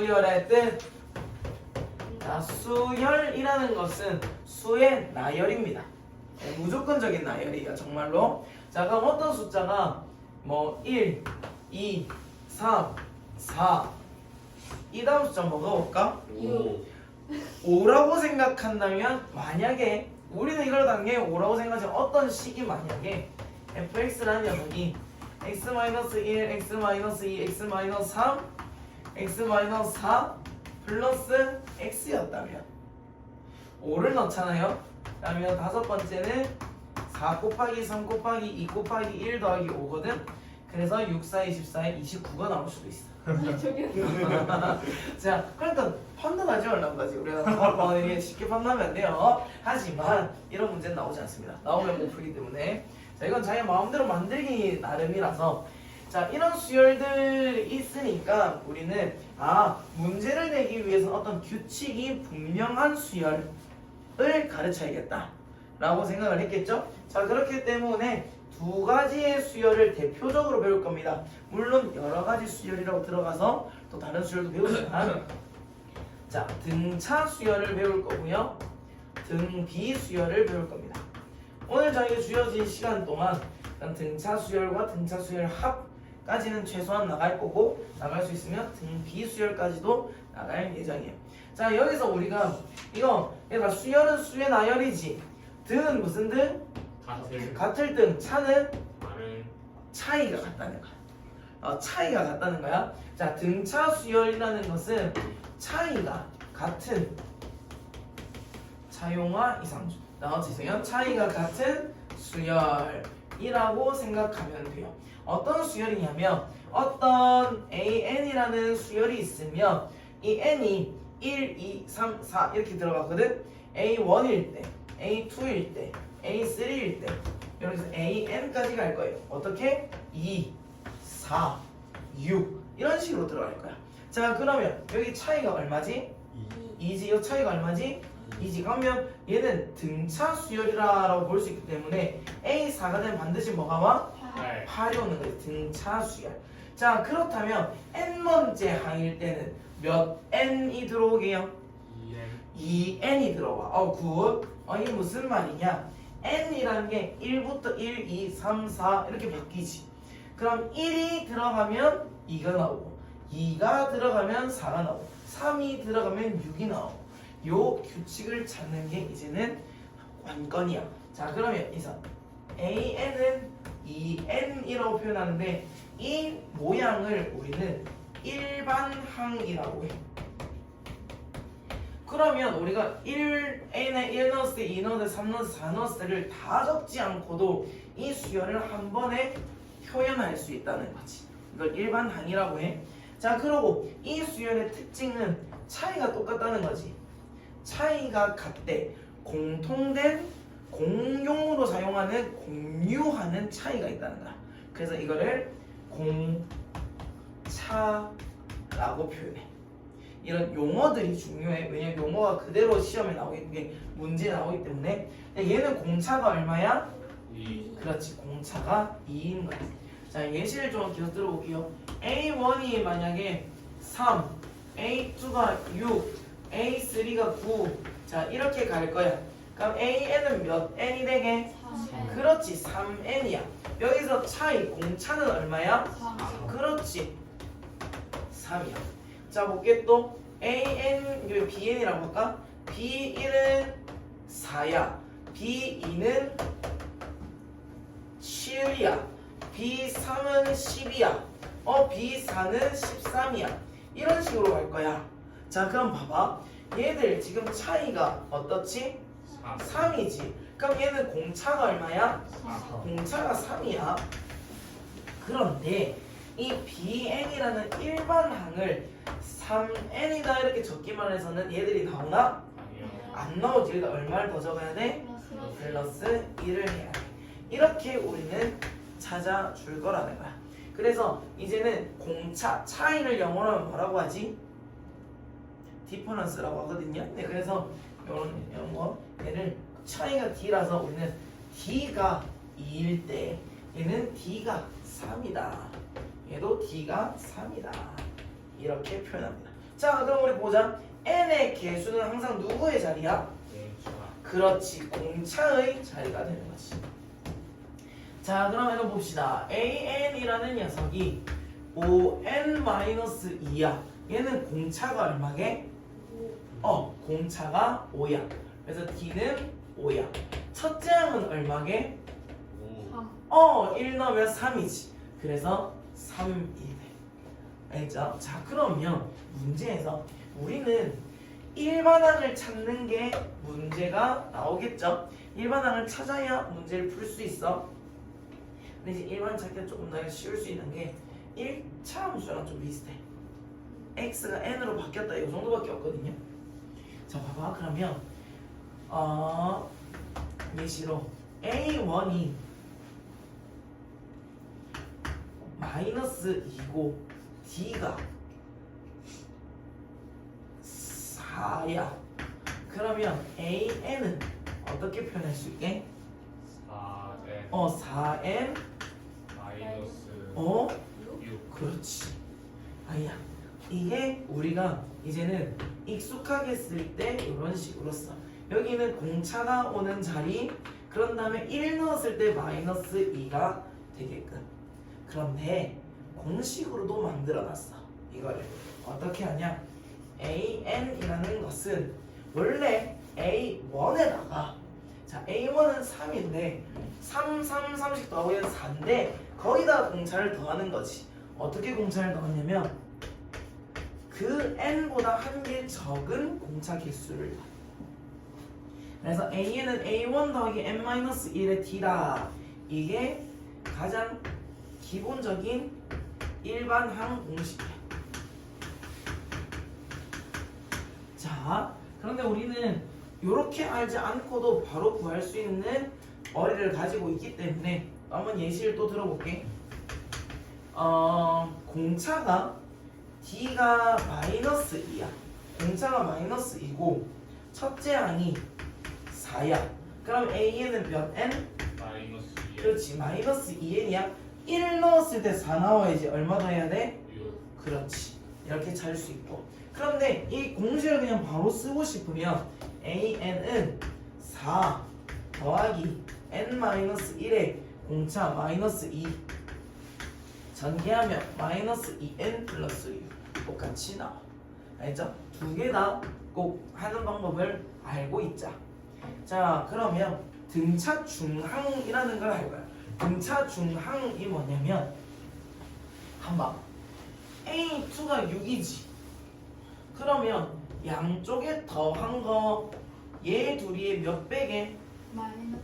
수열의 뜻. 자, 수열이라는 것은 수의 나열입니다. 네, 무조건적인 나열이에요, 정말로. 자, 그럼 어떤 숫자가 뭐 1, 2, 3, 4 이 다음 숫자 뭐 넣어볼까? 5라고 생각한다면 만약에 우리는 이걸 당연히 5라고 생각하지만 어떤 식이 만약에 fx라는 녀석이 x-1, x-2, x-3, x-4 플러스 x였다면 5를 넣잖아요. 그러면 다섯 번째는 4 곱하기 3 곱하기 2 곱하기 1 더하기 5거든. 그래서 6, 4, 24에 29가 나올 수도 있어. 자, 그러니까 판단하지 말라는 거지. 우리가 이게 쉽게 판단하면 안 돼요. 하지만 이런 문제는 나오지 않습니다. 나오면 못 풀기 때문에. 자, 이건 자기 마음대로 만들기 나름이라서. 자, 이런 수열들이 있으니까 우리는 문제를 내기 위해서 어떤 규칙이 분명한 수열을 가르쳐야겠다 라고 생각을 했겠죠. 자, 그렇기 때문에 두 가지의 수열을 대표적으로 배울 겁니다. 물론 여러 가지 수열이라고 들어가서 또 다른 수열도 배우지만 자, 등차 수열을 배울 거고요. 등비 수열을 배울 겁니다. 오늘 저에게 주어진 시간 동안 등차 수열과 등차 수열 합까지는 최소한 나갈 거고, 나갈 수 있으면 등비 수열까지도 나갈 예정이에요. 자, 여기서 우리가 이거 얘가 수열은 수의 나열이지, 등은 무슨 등? 같을 등, 차는 차이가 같다는 거야. 차이가 같다는 거야. 자, 등차 수열이라는 것은 차이가 같은 차용화 이상주. 죄송해요. 차이가 같은 수열이라고 생각하면 돼요. 어떤 수열이냐면 어떤 AN이라는 수열이 있으면 이 N이 1, 2, 3, 4 이렇게 들어가거든. A1일 때, A2일 때, A3일 때 여기서 AN까지 갈 거예요. 어떻게? 2, 4, 6 이런 식으로 들어갈 거야. 자, 그러면 여기 차이가 얼마지? 2지. 이 차이가 얼마지? 2지. 그러면 얘는 등차 수열이라고 볼 수 있기 때문에 A4가 되면 반드시 뭐가 와? 8이 오는 거예요. 등차 수열. 자, 그렇다면 n번째 항일 때는 몇 n이 들어오게요? 2n이 들어와. 굿. 이게 무슨 말이냐? n이라는 게 1부터 1, 2, 3, 4 이렇게 바뀌지. 그럼 1이 들어가면 2가 나오고, 2가 들어가면 4가 나오고, 3이 들어가면 6이 나오고, 요 규칙을 찾는 게 이제는 관건이야. 자, 그러면 이상 AN은 2N이라고 표현하는데 이 모양을 우리는 일반항이라고 해. 그러면 우리가 1N에 1 넣었을 때, 2 넣었을 때, 3 넣었을 때, 4 넣었을 때를 다 적지 않고도 이 수열을 한 번에 표현할 수 있다는 거지. 이걸 일반항이라고 해. 자, 그리고 이 수열의 특징은 차이가 똑같다는 거지. 차이가 같대. 공통된 공용으로 사용하는, 공유하는 차이가 있다는 거야. 그래서 이거를 공차라고 표현해. 이런 용어들이 중요해. 왜냐면 용어가 그대로 시험에 나오기, 문제에 나오기 때문에. 얘는 공차가 얼마야? 2. 그렇지, 공차가 2인 거야. 자, 예시를 좀 기억 들어볼게요. A1이 만약에 3, A2가 6, A3가 9. 자, 이렇게 갈 거야. 그럼 AN은 몇 N이 되게? 3. 그렇지, 3N이야. 여기서 차이, 공차는 얼마야? 4. 그렇지, 3이야. 자, 볼게 또. AN, BN이라고 할까? B1은 4야. B2는 7이야. B3은 10이야. B4는 13이야. 이런 식으로 갈 거야. 자, 그럼 봐봐. 얘들 지금 차이가 어떻지? 3이지. 그럼 얘는 공차가 얼마야? 4. 공차가 3이야. 그런데 이 BN이라는 일반항을 3N이다 이렇게 적기만 해서는 얘들이 나오나? 안 나오지. 그러니까 얼마를 더 적어야 돼? 플러스 1을 해야 돼. 이렇게 우리는 찾아줄 거라는 거야. 그래서 이제는 공차, 차이를 영어로 하면 뭐라고 하지? 디퍼런스라고 하거든요. 네, 그래서 이런 거, 얘를 차이가 D라서 우리는 D가 2일 때 얘는 D가 3이다. 얘도 D가 3이다. 이렇게 표현합니다. 자, 그럼 우리 보자. n의 개수는 항상 누구의 자리야? 그렇지, 공차의 자리가 되는 거지. 자, 그러면 봅시다. an이라는 녀석이 5n-2야. 얘는 공차가 얼마게? 공차가 5야. 그래서 d는 5야. 첫째 항은 얼마게? 1 넣으면 3이지. 그래서 3이 돼. 알죠? 자, 그러면 문제에서 우리는 일반항을 찾는 게 문제가 나오겠죠? 일반항을 찾아야 문제를 풀 수 있어. 근데 이제 일반항 찾기가 조금 더 쉬울 수 있는 게 1차 함수랑 좀 비슷해. x가 n으로 바뀌었다, 이 정도밖에 없거든요. 자, 봐봐. 그러면 예시로 a1이 -2고 d가 4야. 그러면 an은 어떻게 표현할 수 있게? 4n 마이너스 6. 그렇지. 아니야. 이게 우리가 이제는 익숙하게 쓸 때 이런 식으로 써. 여기는 공차가 오는 자리, 그런 다음에 1 넣었을 때 -2가 되게끔. 그런데 공식으로도 만들어놨어. 이거를 어떻게 하냐? an이라는 것은 원래 a1에다가, 자, a1은 3인데 3, 3, 3씩 더하면 4인데 거기다 공차를 더하는 거지. 어떻게 공차를 넣었냐면 그 n보다 한 개 적은 공차 개수를 더해. 그래서 an은 a1 더하기 n-1의 d다. 이게 가장 기본적인 일반항 공식이야. 자, 그런데 우리는 이렇게 알지 않고도 바로 구할 수 있는 머리를 가지고 있기 때문에 한번 예시를 또 들어볼게. 공차가 d가 -2야. 공차가 -2고 첫째 항이 4야. 그럼 a는 몇 n? 마이너스 2. 그렇지, -2n이야. 1 넣었을 때 4 나와야지. 얼마 더 해야 돼? 6. 그렇지. 이렇게 잘 수 있고. 그런데 이 공식을 그냥 바로 쓰고 싶으면 an은 4 더하기 n-1에 공차 -2 전개하면 -2n 플러스 6 똑같이 나와. 알죠? 두 개 다 꼭 하는 방법을 알고 있자. 자, 그러면 등차 중항이라는 걸 할 거야. 등차 중항이 뭐냐면 한번 A2가 6이지. 그러면 양쪽에 더한 거 얘 둘이 몇 배게? 마이너스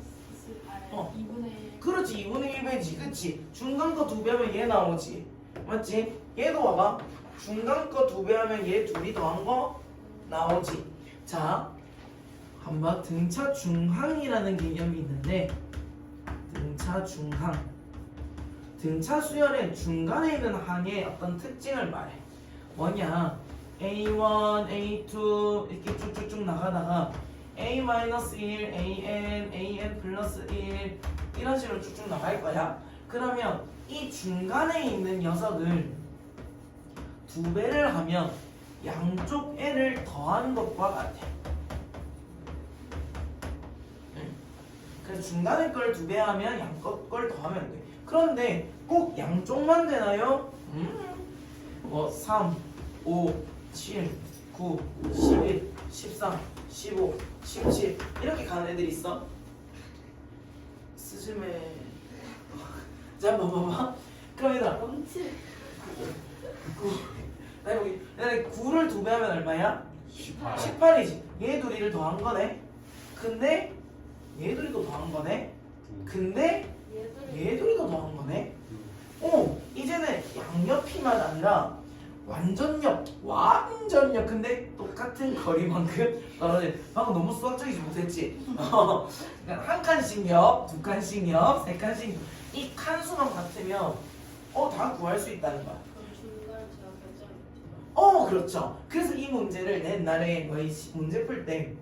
2분의 1. 그렇지, 2분의 1배지. 그치? 중간 거 2배 하면 얘 나오지. 맞지? 얘도 봐봐. 중간 거 2배 하면 얘 둘이 더한 거 나오지. 자, 한번 등차 중항이라는 개념이 있는데, 등차 중항, 등차 수열의 중간에 있는 항의 어떤 특징을 말해. 뭐냐? A1, A2 이렇게 쭉쭉쭉 나가다가 A-1, AN 플러스 1 이런 식으로 쭉쭉 나갈 거야. 그러면 이 중간에 있는 녀석을 2배를 하면 양쪽 n을 더한 것과 같아. 그래서 중간에 걸 2배 하면 양쪽 걸 더하면 돼. 그런데 꼭 양쪽만 되나요? 3, 5, 7, 9, 11, 13, 15, 17 이렇게 가는 애들이 있어. 스즈메. 자, 봐봐. 그럼 얘들아, 넘치. 9를 2배 하면 얼마야? 18. 18이지. 얘 둘이를 더한 거네. 근데 얘 둘이도 더한 거네. 근데 얘 둘이도 더한 거네. 이제는 양옆이만 아니라 완전옆. 근데 똑같은 거리만큼 떨어진. 방금 너무 수학적이지 못했지? 그러니까 한 칸씩 옆, 두 칸씩 옆, 세 칸씩 옆. 이 칸수만 같으면 다 구할 수 있다는 거야. 그럼 중간을 제가 결정했죠. 그렇죠. 그래서 이 문제를 옛날에 문제 풀 때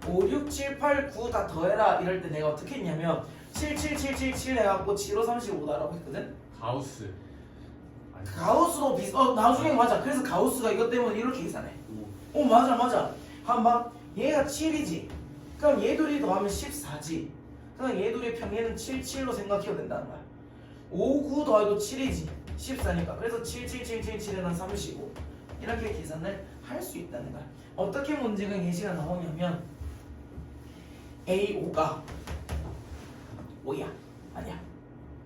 5, 6, 7, 8, 9 다 더해라 이럴 때 내가 어떻게 했냐면 7, 7, 7, 7, 7 해갖고 7, 5, 35다라고 했거든? 가우스. 가우스도 나중에 맞아. 그래서 가우스가 이것 때문에 이렇게 계산해. 맞아. 한번 얘가 7이지. 그럼 얘 둘이 더하면 14지. 그럼 얘 둘이 평행은 7, 7로 생각해도 된다는 거야. 5, 9 더해도 7이지. 14니까. 그래서 7, 7, 7, 7, 7에는 35. 이렇게 계산을 할 수 있다는 거야. 어떻게 문제가 예시가 나오냐면 A5가 5야. 아니야.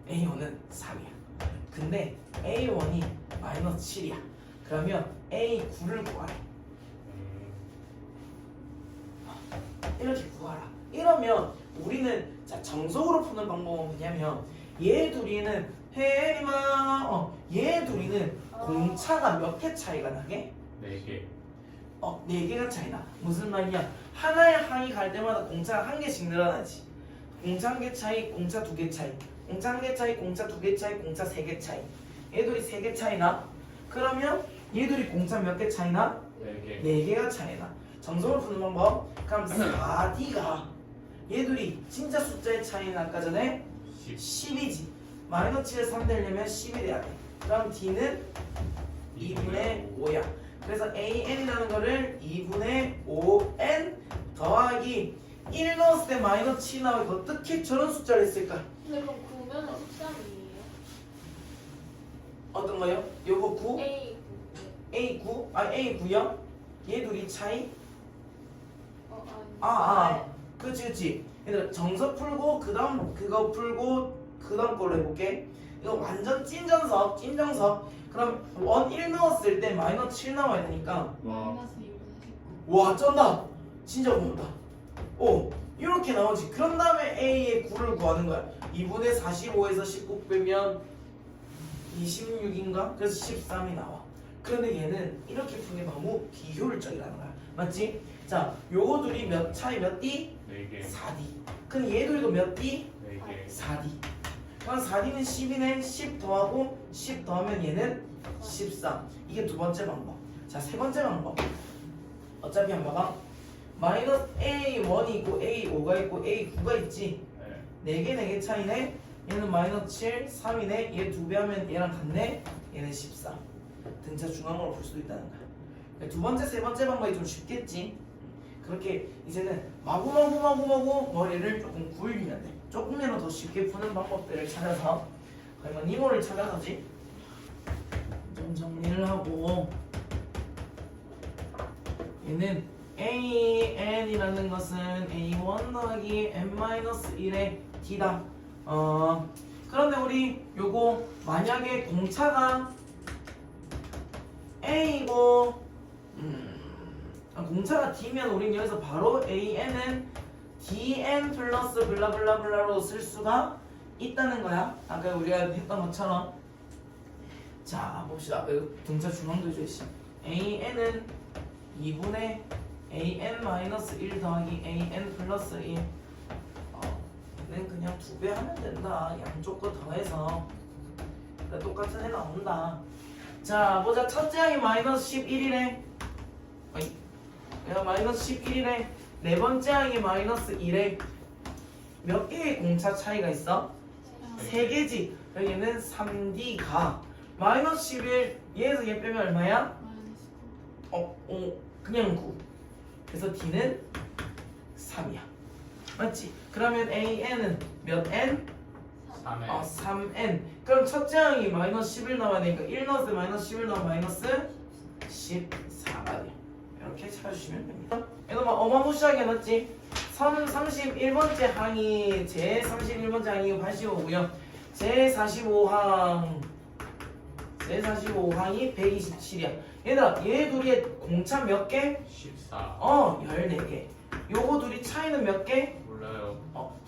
A5는 3이야. 근데 A1이 마이너스 7이야. 그러면 A9를 구하래. 이렇게 구하라. 이러면 우리는 자 정석으로 푸는 방법은 뭐냐면 얘 둘이는 얘 둘이는 공차가 몇 개 차이가 나게? 4개. 4개가 차이나. 무슨 말이냐? 하나의 항이 갈 때마다 공차가 한 개씩 늘어나지. 공차 한 개 차이, 공차 2개 차이. 공차 한 개 차이, 공차 2개 차이, 공차 3개 차이. 얘들이 3개 차이나? 그러면 얘들이 공차 몇 개 차이나? 4개. 4개가 차이나. 정석으로 푸는 방법. 그럼 4D가 얘들이 진짜 숫자의 차이는 아까 전에 10이지. 마이너스 7에 3 되려면 10이 돼야 돼. 그럼 D는 2분의 5야. 그래서 AN이라는 거를 2분의 5N 더하기 1 넣었을 때 마이너스 7 나오고 어떻게 저런 숫자를 했을까? 근데 그럼 9면은 13이에요? 어떤 거요? 요거 9? A A9? A9요? 얘 둘이 차이? 아니. 그치. 얘들아 정석 풀고 그 다음 그거 풀고 그 다음 걸로 해볼게. 이거 완전 찐정석. 그럼 원 1 넣었을 때 마이너스 7 나와야 되니까 마이너스 2분의 19. 와 쩐다. 진짜 어렵다. 이렇게 나오지. 그런 다음에 A의 9를 구하는 거야. 2분의 45에서 19 빼면 26인가? 그래서 13이 나와. 그런데 얘는 이렇게 푸는 게 너무 비효율적이라는 거야. 맞지? 자, 요거 둘이 몇 차이 몇 D? 4개. 4D. 그럼 얘 둘이도 몇 D? 4개. 4D. 그럼 4D는 10이네. 10 더하고 10 더하면 얘는 13. 이게 두 번째 방법. 자, 세 번째 방법. 어차피 한번 봐봐. 마이너스 A1이 있고 A5가 있고 A9가 있지. 네. 4개 차이네. 얘는 마이너스 7, 3이네. 얘 2배 하면 얘랑 같네. 얘는 14. 등차 중앙으로 볼 수도 있다는 거야. 두 번째, 세 번째 방법이 좀 쉽겠지. 그렇게 이제는 마구 머리를 조금 굴리면 돼. 조금이라도 더 쉽게 푸는 방법들을 찾아서 그러면 니모를 찾아서지. 좀 정리를 하고 얘는 AN이라는 것은 A1 더하기 N-1의 D다. 그런데 우리 요거 만약에 공차가 A고 공차가 D면 우린 여기서 바로 AN은 DN 플러스 블라블라블라로 쓸 수가 있다는 거야. 아까 우리가 했던 것처럼. 자 봅시다. 등차 중앙도 해줘야지. AN은 2분의 AN-1 더하기 AN 플러스 1. 얘는 그냥 2배 하면 된다. 양쪽 거 더해서. 그래, 똑같은 애 나온다. 자 보자. 첫째 항이 마이너스 11이래. 얘가 마이너스 11이래. 네 번째 항이 마이너스 1에 몇 개의 공차 차이가 있어? 3개지. 여기는 3D가 마이너스 11 얘에서 얘 빼면 얼마야? 마이너스 9. 그냥 9. 그래서 D는 3이야. 맞지? 그러면 AN은 몇 N? 3에 3N. 그럼 첫째 항이 마이너스 11 나와야 되니까 1 넣었을 때 마이너스 11 나오면 마이너스 14가 돼. 이렇게 찾아주시면 됩니다. 이거 막 어마무시하게 났지? 31번째 항이 제 31번째 항이 85고요. 제 45항이 127이야. 얘들아, 얘 둘이 공차 몇 개? 14. 14개. 요거 둘이 차이는 몇 개? 몰라요.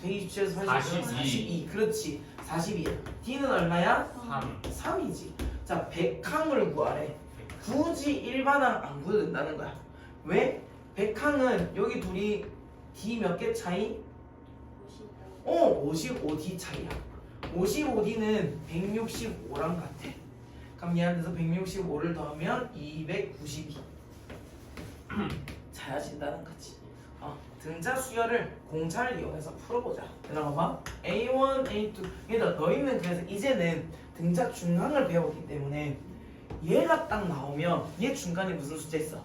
127에서 42. 42. 그렇지. 42. D는 얼마야? 3. 3이지. 자, 100항을 구하래. 굳이 일반항 안 구해도 된다는 거야. 왜? 100항은 여기 둘이 D 몇 개 차이? 55D 차이야. 55D는 165랑 같아. 그럼 얘한테서 165를 더하면 292. 잘하신다는 거지. 등차 수열을 공차를 이용해서 풀어보자. 얘들아 봐봐. A1, A2. 얘들아 너희는 그래서 이제는 등차 중앙을 배웠기 때문에 얘가 딱 나오면 얘 중간에 무슨 숫자 있어?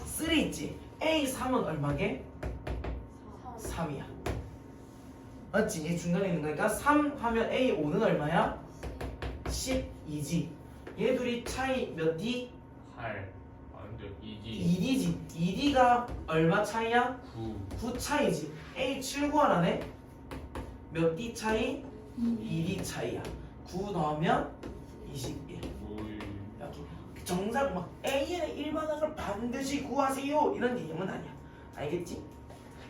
3 있지. A3은 얼마게? 3이야. 맞지? 얘 중간에 있는 거니까 3 하면 A5는 얼마야? 12지. 얘 둘이 차이 몇 D? 8 완전 2D 2D지. 2D가 얼마 차이야? 9 9 차이지. A7 구하라네. 몇 D 차이? 2D 차이야. 9 넣으면 21. 여기 정작 막 A의 일반항을 반드시 구하세요 이런 개념은 아니야. 알겠지?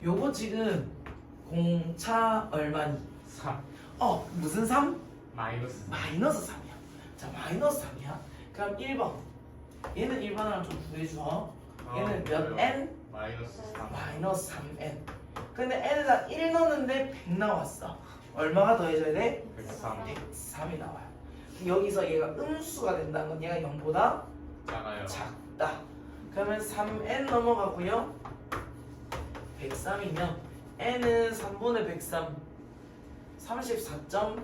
요거 지금 공차 얼마니? 3 무슨 3? 마이너스 마이너스 3이야. 자, 마이너스 3이야. 그럼 1번. 얘는 일반항을 좀 구해줘. 얘는 몇 n? 마이너스 3 마이너스 3n. 근데 n에다 1 넣었는데 100 나왔어. 얼마가 더해져야 돼? 103 103이 나와요. 여기서 얘가 음수가 된다는 건 얘가 0보다 작아요 작다. 그러면 3n 넘어가고요. 103이면 n은 3분의 103 34점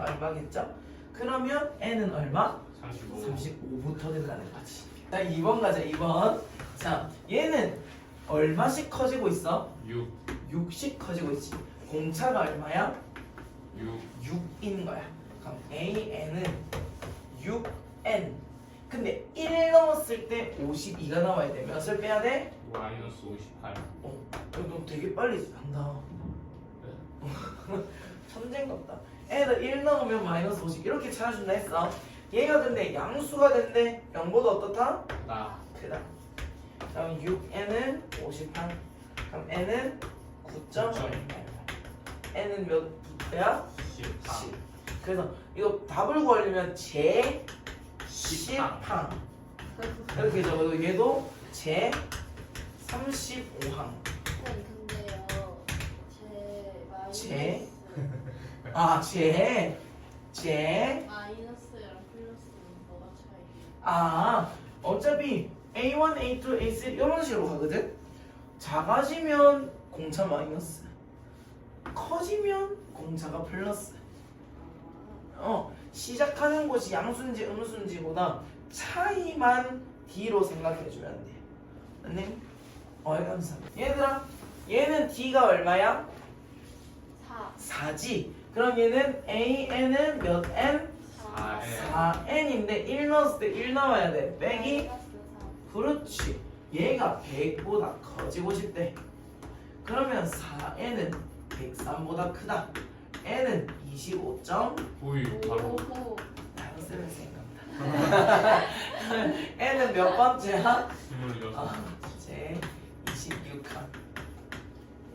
얼마겠죠? 그러면 n은 얼마? 35 35부터 된다는 거지. 자, 2번 가자. 2번. 자, 얘는 얼마씩 커지고 있어? 6 6씩 커지고 있지. 공차가 얼마야? 6 6인 거야. 그럼 AN은 6N. 근데 1 넣었을 때 52가 나와야 돼. 몇을 빼야 돼? 마이너스 58 너 되게 빨리 한다. 천재인갑다. 애다 1 넣으면 마이너스 50 이렇게 찾아준다 했어. 얘가 근데 양수가 된대. 0보다 어떻다? 나 크다. 그럼 6N은 58. 그럼 N은 9.8. N은 몇 부터야? 10 10. 그래서 이거 답을 구하려면 제 10항 이렇게 적어도 얘도 제 35항. 근데요, 제? 제 마이너스랑 플러스는 뭐가 차이예요? 어차피 A1, A2, A3 이런 식으로 가거든. 작아지면 공차 마이너스, 커지면 공차가 플러스. 시작하는 곳이 양수인지 음수인지보다 차이만 D로 생각해주면 돼. 맞니? 감사합니다. 얘들아, 얘는 D가 얼마야? 4. 4지. 그럼 얘는 AN은 몇 N? 4N인데 1 넣었을 때 1 나와야 돼. 빼기? 그렇지. 얘가 100보다 커지고 싶대. 그러면 4N은 103보다 크다. N은 25점. 오이 바로 나도 쓰는 생각나. N은 몇 번째야? 26 제 26항.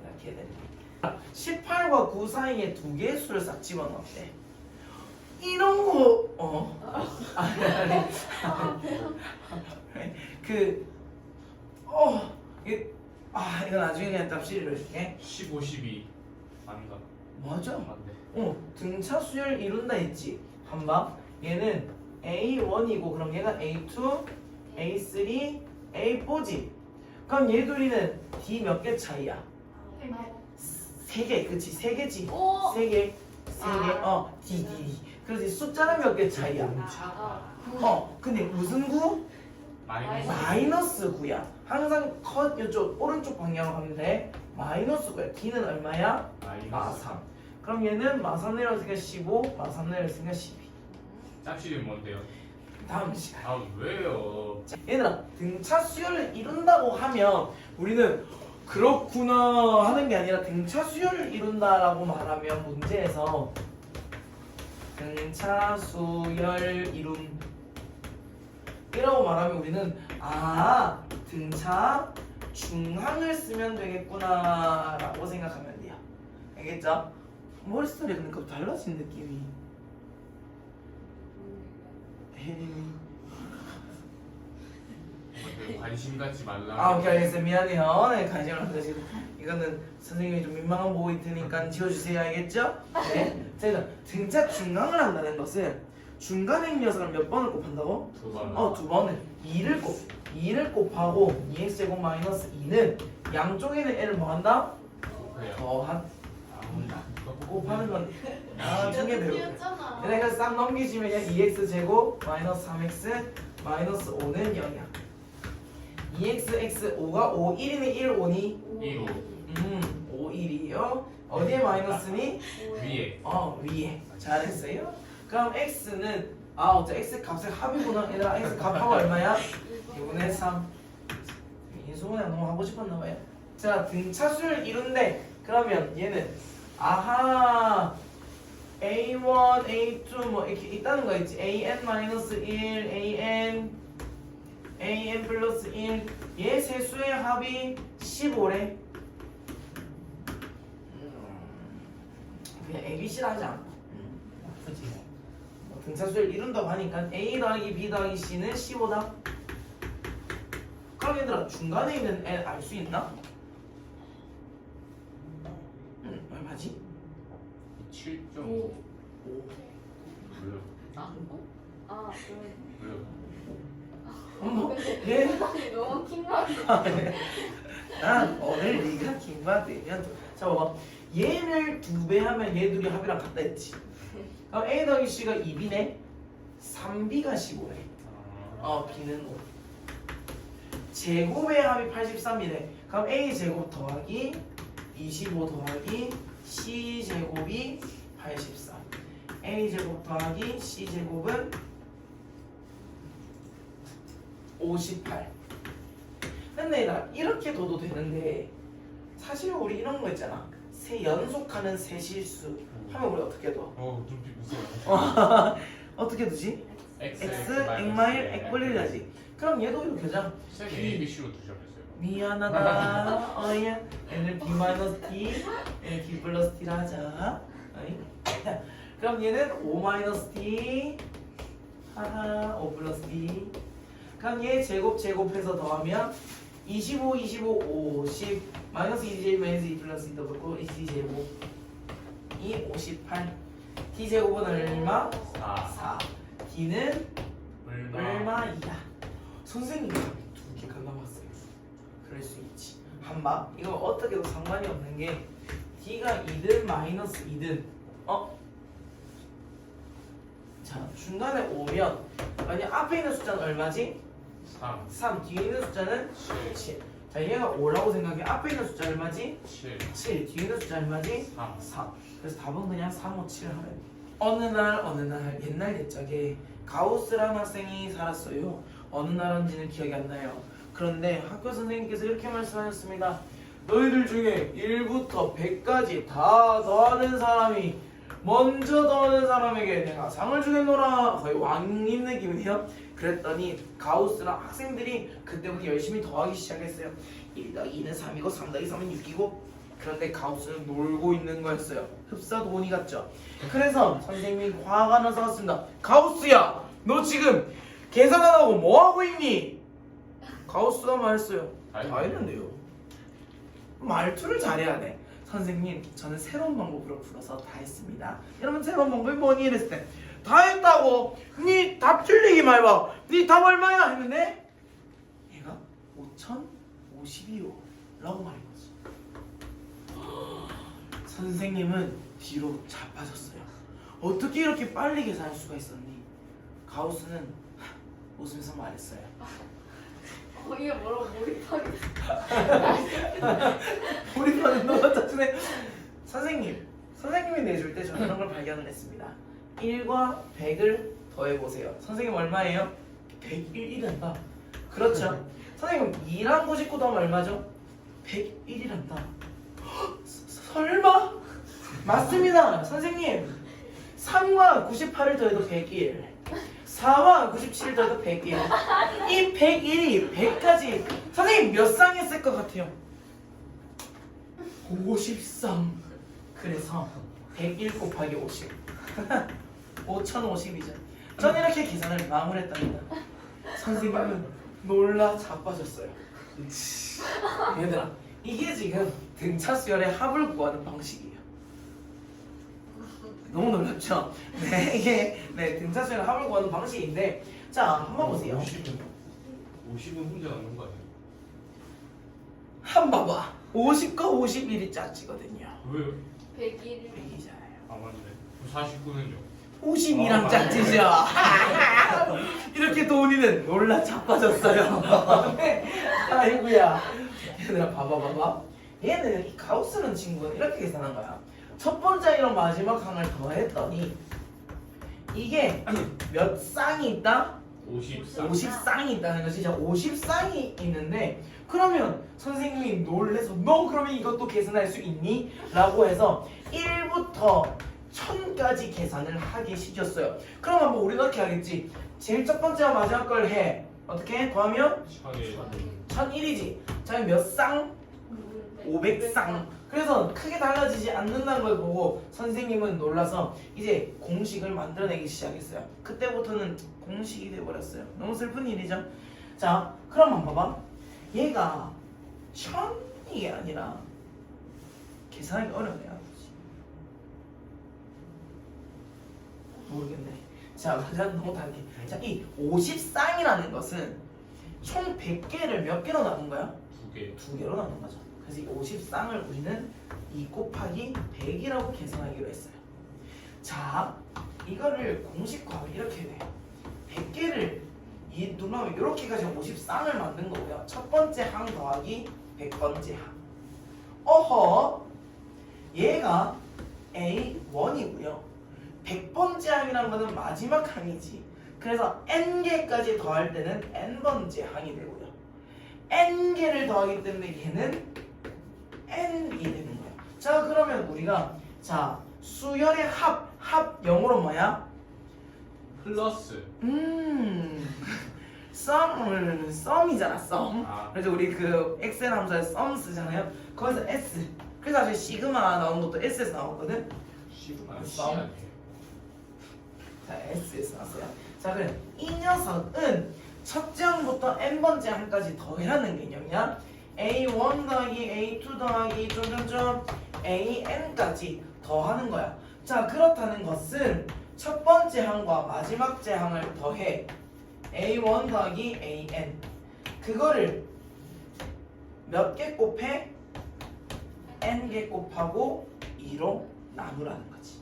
이렇게 됩니다. 18과 9 사이에 두 개의 수를 싹 집어넣었대. 이런 거 이거 나중에 그냥 답실을 해줄게. 15, 12 아닌가? 맞아. 맞네 등차 수열 이룬다 했지. 한방 얘는 A1이고 그럼 얘가 A2, A3, A4지. 그럼 얘 둘이는 D 몇 개 차이야? 3개. 그치 3개지. 오! 3개. D. 그렇지. 숫자는 몇 개 차이야? 근데 무슨 구? 마이너스 9야. 항상 이쪽 오른쪽 방향으로 가면 돼. 마이너스 9야. D는 얼마야? 마3. 그럼 얘는 마3 내려왔으니까 15, 마3 내려왔으니까 12. 짝실이 뭔데요? 다음 시간. 아 왜요? 얘들아, 등차 수열을 이룬다고 하면 우리는 그렇구나 하는 게 아니라 등차 수열을 이룬다라고 말하면 문제에서 등차 수열 이룬 이라고 말하면 우리는 등차 중항을 쓰면 되겠구나 라고 생각하면 돼요. 알겠죠? 머릿속에 그러니까 달라진 느낌이. 혜림이 관심 갖지 말라 오케이 알겠어요. 미안해요. 네, 관심을 안 가지고 이거는 선생님이 좀 민망한 보고 있으니까 지워주세요. 알겠죠? 네. 자, 등차 중앙을 한다는 것은 중간에 있는 녀석을 몇 번을 곱한다고? 2번 2번을 2를 곱하고 2x제곱 마이너스 2는 양쪽에는 n을 뭐 한다? 그래요. 더한 곱하는 건 나중에 배우고. 틀렸잖아. 내가 싹 넘기시면 그냥 2x 제곱 마이너스 3x 마이너스 5는 0이야. 2x x 5가 5 1이면 1 5니? 2로 5 1이요. 어디에 마이너스니? 위에 위에. 잘했어요. 그럼 x는 어째 x 값의 합이구나. 얘들아 x 값하고 얼마야? 2분의 3. 인수분해 너무 하고 싶었나 봐요. 자, 등차수를 이룬데 그러면 얘는 아하 A1, A2 뭐 이렇게 있다는 거 있지. AN-1, AN 플러스 1. 얘 세 수의 합이 15래. 그냥 ABC를 하자. 그치. 뭐 등차수를 이룬다고 하니까 A 더하기 B 더하기 C는 15다. 그럼 얘들아 중간에 있는 N 알 수 있나? 얼마지? 7.5 오. 왜요? 아, 그럼. 왜요? 어머, 얘 너무 킹받아. 오늘 네가 킹받으면 자 봐봐. 얘를 2배 하면 얘 둘이 합이랑 같다 했지. 그럼 A 더하기 C가 2B네. 3B가 15래. B는 5. 제곱의 합이 83이네. 그럼 A 제곱 더하기 25 더하기 C 제곱이 83. A 제곱 더하기 C 제곱은 58. 근데 나 이렇게 둬도 되는데 사실 우리 이런 거 있잖아. 세 연속하는 세 실수 하면 우리 어떻게 둬? 눈빛 무서워. 어떻게 두지? X X마일 X벌리려지. 그럼 얘도 이렇게 하자. 쌤이 ABC로 두셨어요. 미안하다. 어이야. 얘는 B 마이너스 T, 얘는 B 플러스 T라 하자. 어이. 그럼 얘는 O 마이너스 T, 하하, O 플러스 T. 그럼 얘 제곱해서 더하면 25, 25, 50 마이너스 2제곱 마이너스 2 플러스 2 더블고 2제곱 이 58. T 제곱은 얼마? 4. D는 얼마이다. 선생님이 두 개가 남았어요. 그럴 수 있지. 한마 이거 어떻게도 상관이 없는 게 D가 2든 마이너스 2든 자 중간에 오면 만약 앞에 있는 숫자는 얼마지? 3. 뒤에 있는 숫자는 7. 자 얘가 5라고 생각해. 앞에 있는 숫자 얼마지? 7. 뒤에 있는 숫자 얼마지? 3. 그래서 답은 그냥 3, 5, 7 하면 돼. 어느 날 옛날 옛적에 가우스라는 학생이 살았어요. 어느 나라인지는 기억이 안 나요. 그런데 학교 선생님께서 이렇게 말씀하셨습니다. 너희들 중에 1부터 100까지 다 더하는 사람이 먼저 더하는 사람에게 내가 상을 주겠노라. 거의 왕님 느낌이에요. 그랬더니 가우스랑 학생들이 그때부터 열심히 더하기 시작했어요. 1 더하기 2는 3이고 3 더하기 3은 6이고. 그런데 가우스는 놀고 있는 거였어요. 흡사도원이 같죠. 그래서 선생님이 화가 나서 왔습니다. 가우스야, 너 지금 계산 안 하고 뭐 하고 있니? 가우스가 말했어요. 다 했는데요. 말투를 잘해야 돼. 선생님, 저는 새로운 방법으로 풀어서 다 했습니다. 여러분 새로운 방법이 뭐니? 이랬을 때 다 했다고? 니 답 틀리기만 해봐. 니 답 얼마야? 했는데 얘가 5050이요 라고 말한 거지. 선생님은 뒤로 자빠졌어요. 어떻게 이렇게 빨리 계산할 수가 있었니? 가우스는 웃으면서 말했어요. 이게 뭐라고 몰입하게. 몰입하는 너가 짜증내. 선생님이 내줄 때 저는 이런 걸 발견을 했습니다. 1과 100을 더해보세요. 선생님 얼마예요? 101이란다. 그렇죠. 선생님 2랑 99 더하면 얼마죠? 101이란다. 설마? 맞습니다. 선생님 3과 98을 더해도 101, 4와 97을 더해도 101. 이 101이 100까지 선생님 몇 쌍 했을 것 같아요? 50쌍. 그래서 101 곱하기 50 5050이죠. 전 이렇게 계산을 마무리했답니다. 선생님은 놀라 자빠졌어요. 얘들아, 이게 지금 등차수열의 합을 구하는 방식이에요. 너무 놀랍죠? 네, 이게 등차수열의 합을 구하는 방식인데, 자, 한번 보세요. 50은 혼자 넣는 거 아니에요? 한 봐봐. 50과 51이 짝지거든요. 왜요? 101일 100이잖아요. 아 맞네. 49는요? 52랑 짝지죠. 이렇게 또 우리는 놀라 자빠졌어요. 네. 아이고야. 얘들아 봐봐. 얘는 이 가우스는 친구는 이렇게 계산한 거야. 첫 번째 이랑 마지막 항을 더했더니 이게 몇 쌍이 있다? 54. 50쌍이 있다는 거지. 자, 50쌍이 있는데 그러면 선생님이 놀래서 너 그러면 이것도 계산할 수 있니? 라고 해서 1부터 1000까지 계산을 하게 시켰어요. 그럼 한번 우리는 어떻게 하겠지? 제일 첫 번째와 마지막 걸 해. 어떻게 해? 더하면? 시간에 1001이지. 자, 몇 쌍? 500쌍. 그래서 크게 달라지지 않는다는 걸 보고 선생님은 놀라서 이제 공식을 만들어내기 시작했어요. 그때부터는 공식이 돼버렸어요. 너무 슬픈 일이죠. 자, 그럼 한번 봐봐. 얘가 1000이 아니라 계산하기 어렵네요. 모르겠네. 자, 그냥 너무 다르게. 자, 이 50쌍이라는 것은 총 100개를 몇 개로 나눈 거야? 2개. 2개로 나눈 거죠. 그래서 이 50쌍을 우리는 2 곱하기 100이라고 계산하기로 했어요. 자, 이거를 공식화하면 이렇게 돼요. 100개를 이 누르면 이렇게 가지고 50쌍을 만든 거고요. 첫 번째 항 더하기 100번째 항. 어허, 얘가 A1이고요. 100번째 항이라는 거는 마지막 항이지. 그래서 n개까지 더할 때는 n번째 항이 되고요. n개를 더하기 때문에 얘는 n이 되는 거야. 자, 그러면 우리가 자 수열의 합 영어로 뭐야? 플러스. 썸이잖아, 썸. 아. 그래서 우리 그 엑셀 함수에 썸 쓰잖아요. 거기서 s. 그래서 사실 시그마 나온 것도 s에서 나왔거든. 시그마 C 썸. 아니에요? 자, s에서 나왔어요. 자, 그럼 이 녀석은 첫째 항부터 n번째 항까지 더하는 개념이야. a1 더하기 a2 더하기 점점점 an까지 더하는 거야. 자, 그렇다는 것은 첫 번째 항과 마지막 째 항을 더해 a1 더하기 an 그거를 몇 개 곱해? n개 곱하고 2로 나누라는 거지.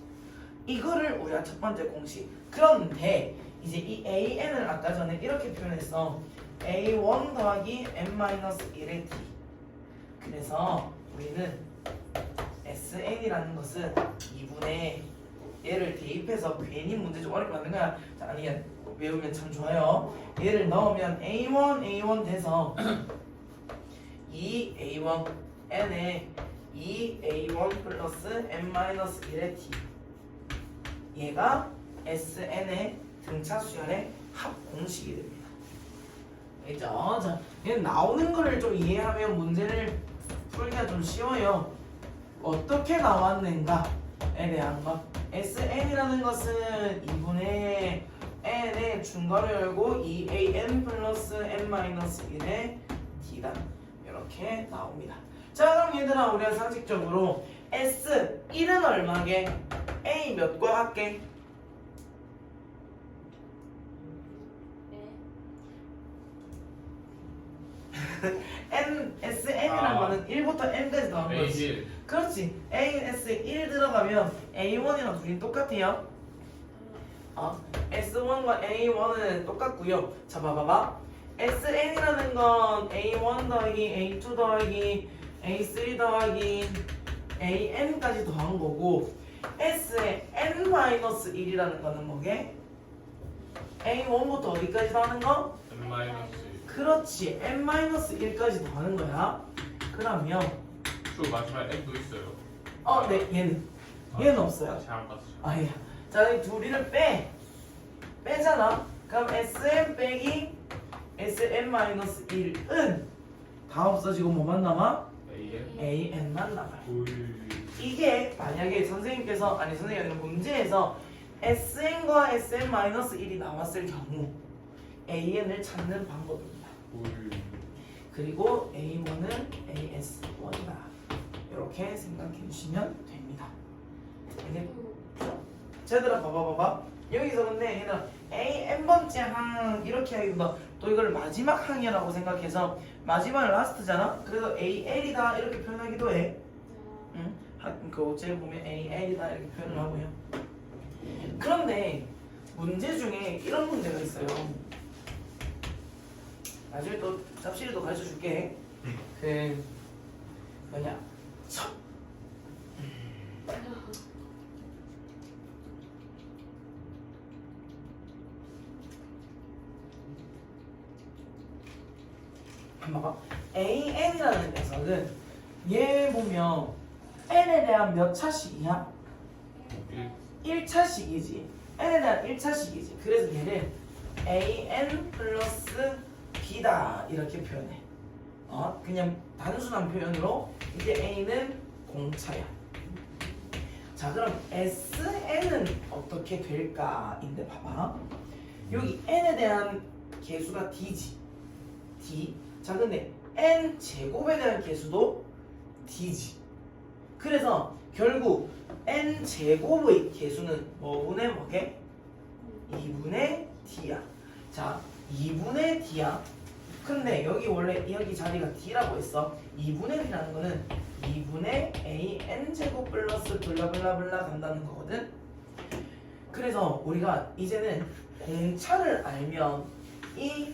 이거를 우리가 첫 번째 공식. 그런데 이제 이 an을 아까 전에 이렇게 표현했어. a1 더하기 n-1의 d. 그래서 우리는 sn이라는 것은 2분의 얘를 대입해서 괜히 문제 좀 어렵게 만든 거야. 자, 아니 외우면 참 좋아요. 얘를 넣으면 a1 돼서 2a1 n에 2a1 플러스 n-1의 d. 얘가 sn의 등차 수열의 합 공식이 됩니다. 알죠? 자, 얘는 나오는 거를 좀 이해하면 문제를 풀기가 좀 쉬워요. 어떻게 나왔는가에 대한 것. sn이라는 것은 2분의 n의 중괄호 열고 2an 플러스 n-1의 d다. 이렇게 나옵니다. 자, 그럼 얘들아, 우리가 상식적으로 S1은 얼마게? A 몇과 같게? SN이라는 거는 1부터 n까지 더한 거지. A1. 그렇지. AS1 들어가면 A1이랑 둘이 똑같아요. S1과 A1은 똑같고요. 자, 봐봐봐. SN이라는 건 A1 더하기 A2 더하기 A3 더하기 AN까지 더한 거고, S의 n-1이라는 거는 뭐게? A1부터 어디까지 더하는 거? n-1. 그렇지. n-1까지 더하는 거야. 그러면 저 마지막에 n도 있어요. 네, 얘는 없어요. 잘못 봤어요. 아야. 자, 이 둘이를 빼잖아. 그럼 sn 빼기 sn-1은 다 없어지고 뭐만 남아? AN. an만 남아요. 울. 이게 만약에 선생님께서 아니 선생님이 문제에서 sn과 sn-1이 나왔을 경우 an을 찾는 방법입니다. 울. 그리고 a1은 as1이다. 이렇게 생각해 주시면 됩니다. 이제 자, 얘들아 봐봐. 여기서 근데 얘는 A n번째 항 이렇게 하기보다 또 이걸 마지막 항이라고 생각해서 마지막 라스트잖아. 그래서 AL이다 이렇게 표현하기도 해. 응? 그 어째 보면 AL이다 이렇게 표현을 하고요. 그런데 문제 중에 이런 문제가 있어요. 나중에 또 잡시를 또 가르쳐 줄게. 그 뭐냐 첫 한번 봐봐. AN이라는 녀석은 얘 보면 N에 대한 몇 차식이야? 1차식이지. N에 대한 1차식이지. 그래서 얘를 AN 플러스 B다 이렇게 표현해. 그냥 단순한 표현으로 이제 A는 공차야. 자, 그럼 SN은 어떻게 될까인데 봐봐. 여기 N에 대한 개수가 D지. D. 자, 근데 N 제곱에 대한 개수도 D지. 그래서 결국 N 제곱의 개수는 뭐분의 뭐게? 2분의 D야. 자, 2분의 D야. 근데 여기 원래 여기 자리가 D라고 했어. 2분의 D라는 거는 2분의 AN 제곱 플러스 블라블라블라 간다는 거거든. 그래서 우리가 이제는 공차를 알면 이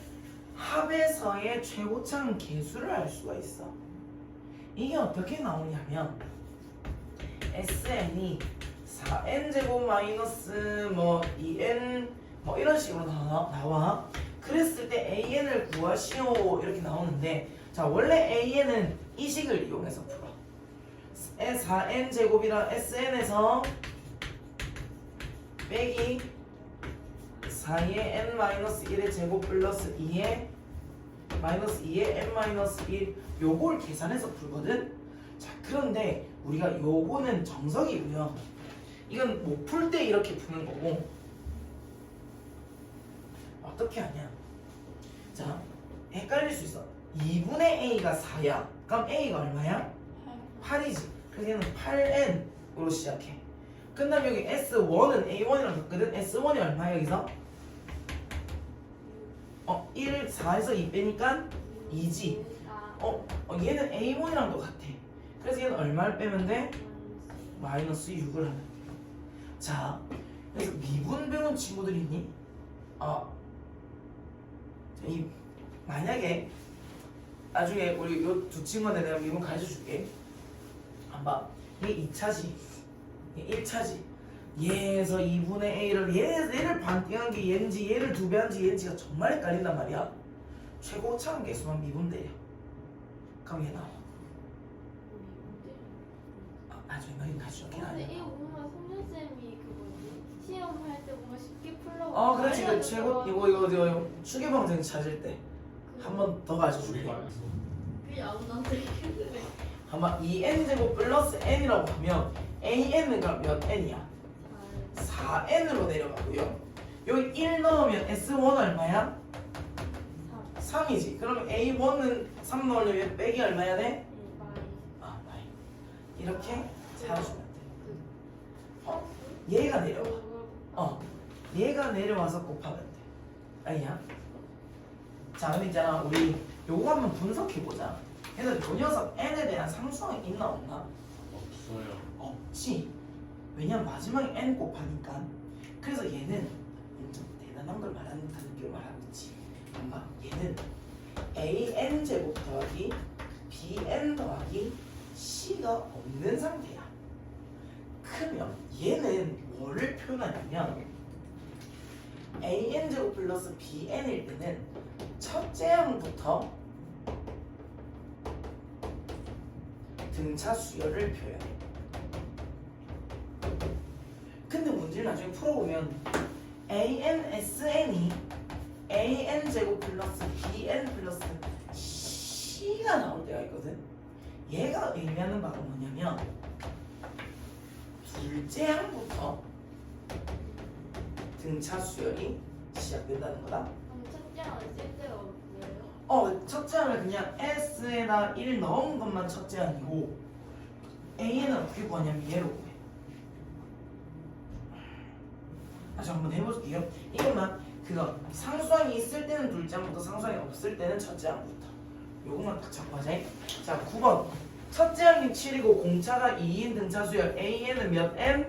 합에서의 최고차는 개수를 알 수가 있어. 이게 어떻게 나오냐면 SN이 4N 제곱 마이너스 뭐 2N 뭐 이런 식으로 나와. 그랬을 때 AN을 구하시오 이렇게 나오는데, 자 원래 AN은 이 식을 이용해서 풀어. 4N 제곱이랑 SN에서 빼기 4의 n 마이너스 1의 제곱 플러스 2의 마이너스 2의 n 마이너스 1 요걸 계산해서 풀거든. 자 그런데 우리가 요거는 정석이고요. 이건 못 풀 때 이렇게 푸는 거고. 어떻게 하냐? 자 헷갈릴 수 있어. 2분의 a가 4야. 그럼 a가 얼마야? 8이지. 그래서 얘는 8n으로 시작해. 끝나면 여기 S1은 A1이랑 같거든. S1이 얼마야 여기서? 1, 4에서 2 빼니까 2지. 얘는 A1이랑 똑같아. 그래서 얘는 얼마를 빼면 돼? 마이너스 6을 하면 돼. 자, 그래서 미분 배운 친구들 있니? 만약에 나중에 우리 요 두 친구한테 내가 미분 가르쳐 줄게. 한번 이게 2차지, 이게 1차지. 얘에서 2분의 a를 얘를 반띵한 게 얘인지 얘를 2배 한지 얘인지가 정말 헷갈린단 말이야. 최고차원 개수만 미분돼요. 그럼 얘 나와. 나중에 너희 가르쳐 줄게. 근데 이 오늘 성년쌤이 그 뭐지? 시험할 때 뭔가 쉽게 풀려고 그렇지. 그 최고 이거 추계방정 찾을 때 한 번 더 가르쳐 줄게. 그게 아무나한테 힘드네. 한번 2n 제곱 플러스 n이라고 하면 an은 그럼 몇 n이야? 4n으로 내려가고요. 여기 1 넣으면 S1 얼마야? 3이지. 그러면 A1은 3 넣으려면 빼기 얼마야 돼? 마이. 이렇게 잡아주면 돼. 얘가 내려와. 얘가 내려와서 곱하면 돼. 아니야? 자, 그럼 있잖아. 우리 요거 한번 분석해보자. 그래서 요 녀석 n에 대한 상수항이 있나 없나? 없어요. 없지. 왜냐면 마지막에 n 곱하니까. 그래서 얘는 좀 대단한 걸 말하는 듯한 느낌을 말하고 있지. 뭔가 얘는 an 제곱 더하기 bn 더하기 c가 없는 상태야. 그러면 얘는 뭐를 표현하냐면 an 제곱 플러스 bn일 때는 첫째 항부터 등차 수열을 표현해. 근데 문제를 나중에 풀어보면 ANSN이 AN 제곱 플러스 BN 플러스 C가 나올 때가 있거든. 얘가 의미하는 바가 뭐냐면 둘째 항부터 등차 수열이 시작된다는 거다. 그럼 첫째 하나 쓸 때가 뭐예요? 첫째 항을 그냥 S에다 1 넣은 것만 첫째 항이고 A는 어떻게 구하냐면 얘로 구해. 다시 한번 해볼게요. 이것만 그거 상수항이 있을 때는 둘째 항부터 상수항이 없을 때는 첫째 항부터 요것만 딱 잡고 하자. 자 9번 첫째 항이 7이고 공차가 2인 등차 수열 AN은 몇 N?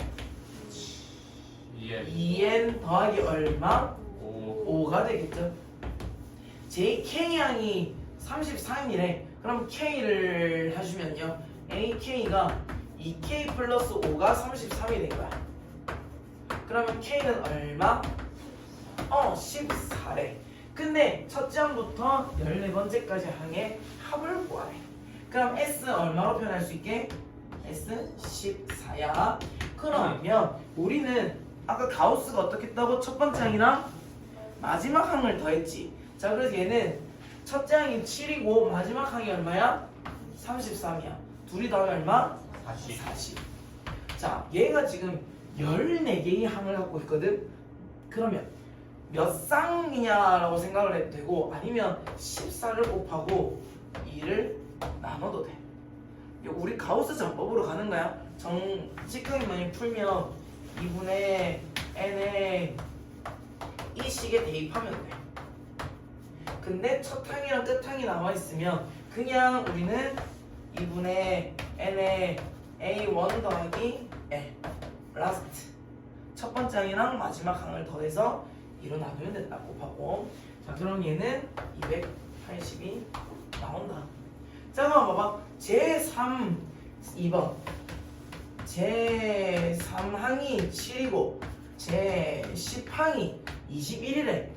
2N 더하기 얼마? 5가 되겠죠. JK항이 33이래. 그럼 K를 하시면요 AK가 2K 플러스 5가 33이 된 거야. 그러면 K는 얼마? 14래. 근데 첫째 항부터 14번째까지 항의 합을 구하래. 그럼 S 얼마로 표현할 수 있게? S 14야. 그러면 우리는 아까 가우스가 어떻게 했다고? 첫 번째 항이랑 마지막 항을 더했지. 자 그래서 얘는 첫째 항이 7이고 마지막 항이 얼마야? 33이야. 둘이 더하면 얼마? 40. 자 얘가 지금 14개의 항을 갖고 있거든. 그러면 몇 쌍이냐라고 생각을 해도 되고 아니면 14를 곱하고 2를 나눠도 돼. 이거 우리 가우스 전법으로 가는 거야. 정직하게 많이 풀면 2분의 n에 이 식에 대입하면 돼. 근데 첫 항이랑 끝 항이 나와 있으면 그냥 우리는 2분의 n에 a1 더하기 l 라스트 첫 번째 항이랑 마지막 항을 더해서 2로 나누면 된다. 곱하고. 자 그럼 얘는 280이 나온다. 자 그럼 봐봐. 제3 2번 제3항이 7이고 제10항이 21이래.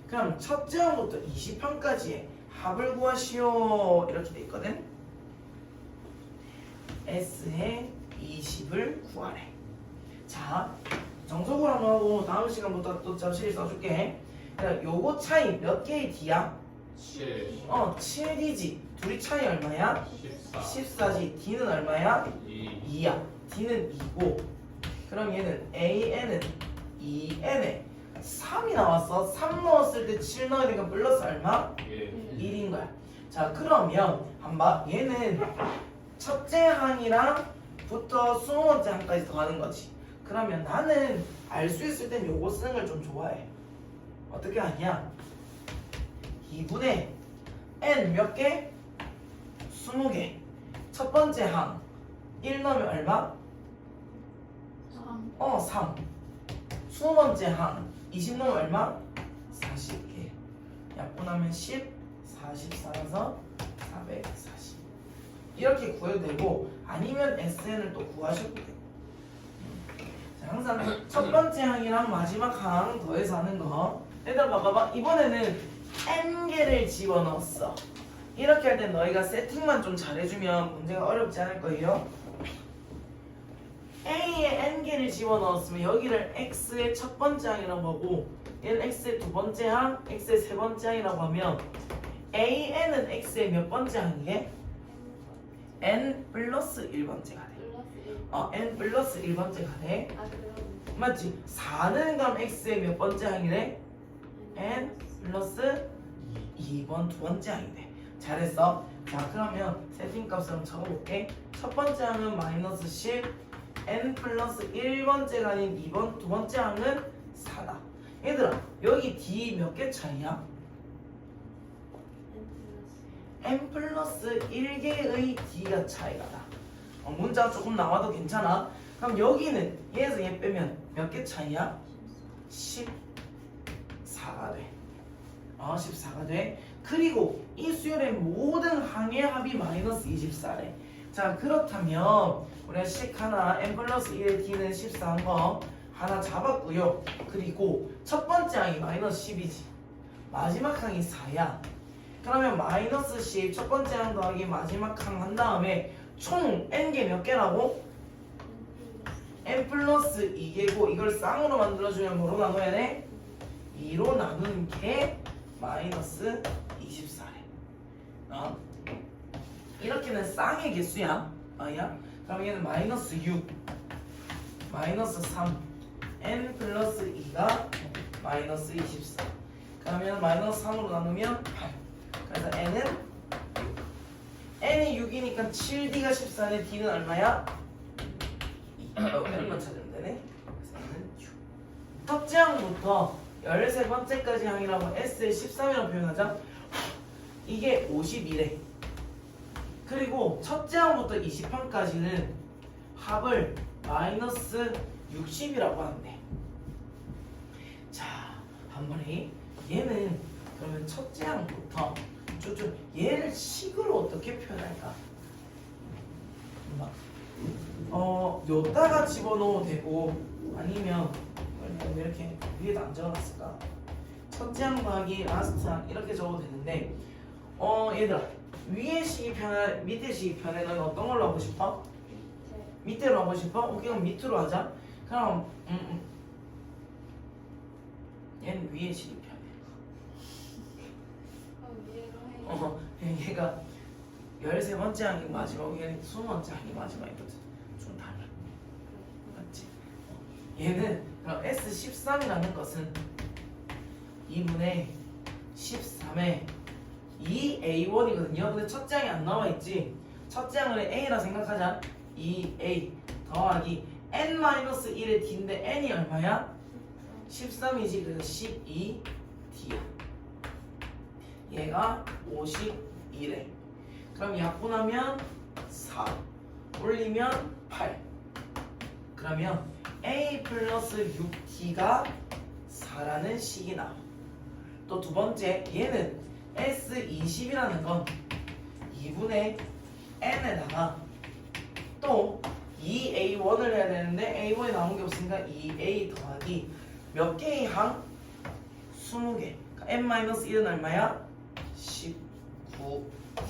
그럼 첫째 항부터 20항까지의 합을 구하시오 이렇게 돼 있거든. S의 20을 구하래. 자 정석으로 한번 하고 다음 시간부터 또 접시를 써줄게. 요거 차이 몇 개의 D야? 7 7D지. 둘이 차이 얼마야? 14지. D는 얼마야? 2야. D는 2고 그럼 얘는 AN은 2N에 3이 나왔어. 3 넣었을 때 7 넣어야 되니까 플러스 얼마? 1인 거야. 자 그러면 한번 얘는 첫째 항이랑 부터 20번째 항까지 더하는 거지. 그러면 나는 알 수 있을 땐 요거 쓰는 걸 좀 좋아해. 어떻게 하냐? 2분의 n 몇 개? 20개. 첫 번째 항 1 넣으면 얼마? 3. 20번째 항 20 넣으면 얼마? 40개. 약분하면 10, 40 쌓아서 440. 이렇게 구해도 되고 아니면 SN을 또 구하셔도 되고. 자, 항상 첫 번째 항이랑 마지막 항 더해서 하는 거. 얘들아 봐봐. 이번에는 n개를 집어넣었어. 이렇게 할 땐 너희가 세팅만 좀 잘해주면 문제가 어렵지 않을 거예요. A에 n개를 집어넣었으면 여기를 x의 첫 번째 항이라고 하고 얘는 x의 두 번째 항, x의 세 번째 항이라고 하면 AN은 x의 몇 번째 항이게? n 플러스 1번째가 돼. n 플러스 1번째가 돼. 맞지? 4는 그럼 x의 몇 번째 항이래? n 플러스 2번 두 번째 항이 돼. 잘했어. 자 그러면 세팅값을 한번 적어볼게. 첫 번째 항은 마이너스 10, n 플러스 1번째가 아닌 2번 두 번째 항은 4다. 얘들아 여기 d 몇 개 차이야? n 플러스 1개의 d가 차이가 나. 문자가 조금 나와도 괜찮아. 그럼 여기는 얘에서 얘 빼면 몇 개 차이야? 14가 돼. 14가 돼. 그리고 이 수열의 모든 항의 합이 마이너스 24래. 자 그렇다면 우리가 식 하나 n 플러스 1의 d는 14한 거 하나 잡았고요. 그리고 첫 번째 항이 마이너스 10이지. 마지막 항이 4야. 그러면 마이너스 10 첫 번째 항 더하기 마지막 항 한 다음에 총 n개 몇 개라고? n 플러스 2개고 이걸 쌍으로 만들어주면 뭐로 나눠야 돼? 2로 나누는 게 마이너스 24래. 이렇게는 쌍의 개수야. 야. 그럼 얘는 마이너스 6, 마이너스 3, n 플러스 2가 마이너스 24. 그러면 마이너스 3으로 나누면 8. 그래서 n은 6. n이 6이니까 7d가 14네. d는 얼마야? 2. n만 찾으면 되네. 그래서 n은 6. 첫째 항부터 13번째까지 항이라고 S를 13이라고 표현하자. 이게 51에. 그리고 첫째 항부터 20항까지는 합을 마이너스 60이라고 하는데. 자, 한 번에 얘는 그러면 첫째 항부터 쭉 얘를 식으로 어떻게 표현할까? 요다가 집어넣어도 되고 아니면 이렇게 위에다 안 적어놨을까? 첫째 항 더하기 라스트 항 이렇게 적어도 되는데 얘들아 위에 식이 편해 밑에 식이 편해 너는 어떤 걸로 하고 싶어? 밑으로 하고 싶어? 오케이 그럼 밑으로 하자. 그럼 얘는 위에 식이 편해. 위로 해. 얘가 13번째 항이 마지막이고 얘는 20번째 항이 마지막이거든. 좀 달라. 맞지? 얘는 그럼 S13이라는 것은 2분의 13에 2A1이거든요. 근데 첫째 항이 안 나와있지? 첫째 항을 A라 생각하자. 2A 더하기 N-1의 D인데 N이 얼마야? 13이지. 그래서 12D야. 얘가 51에. 그럼 약분하면 4 올리면 8. 그러면 A 플러스 6D가 4라는 식이 나와. 또 두 번째 얘는 S20이라는 건 2분의 N에다가 또 2A1을 해야 되는데 A1이 나온 게 없으니까 2A 더하기 몇 개의 항? 20개. N-1은 얼마야?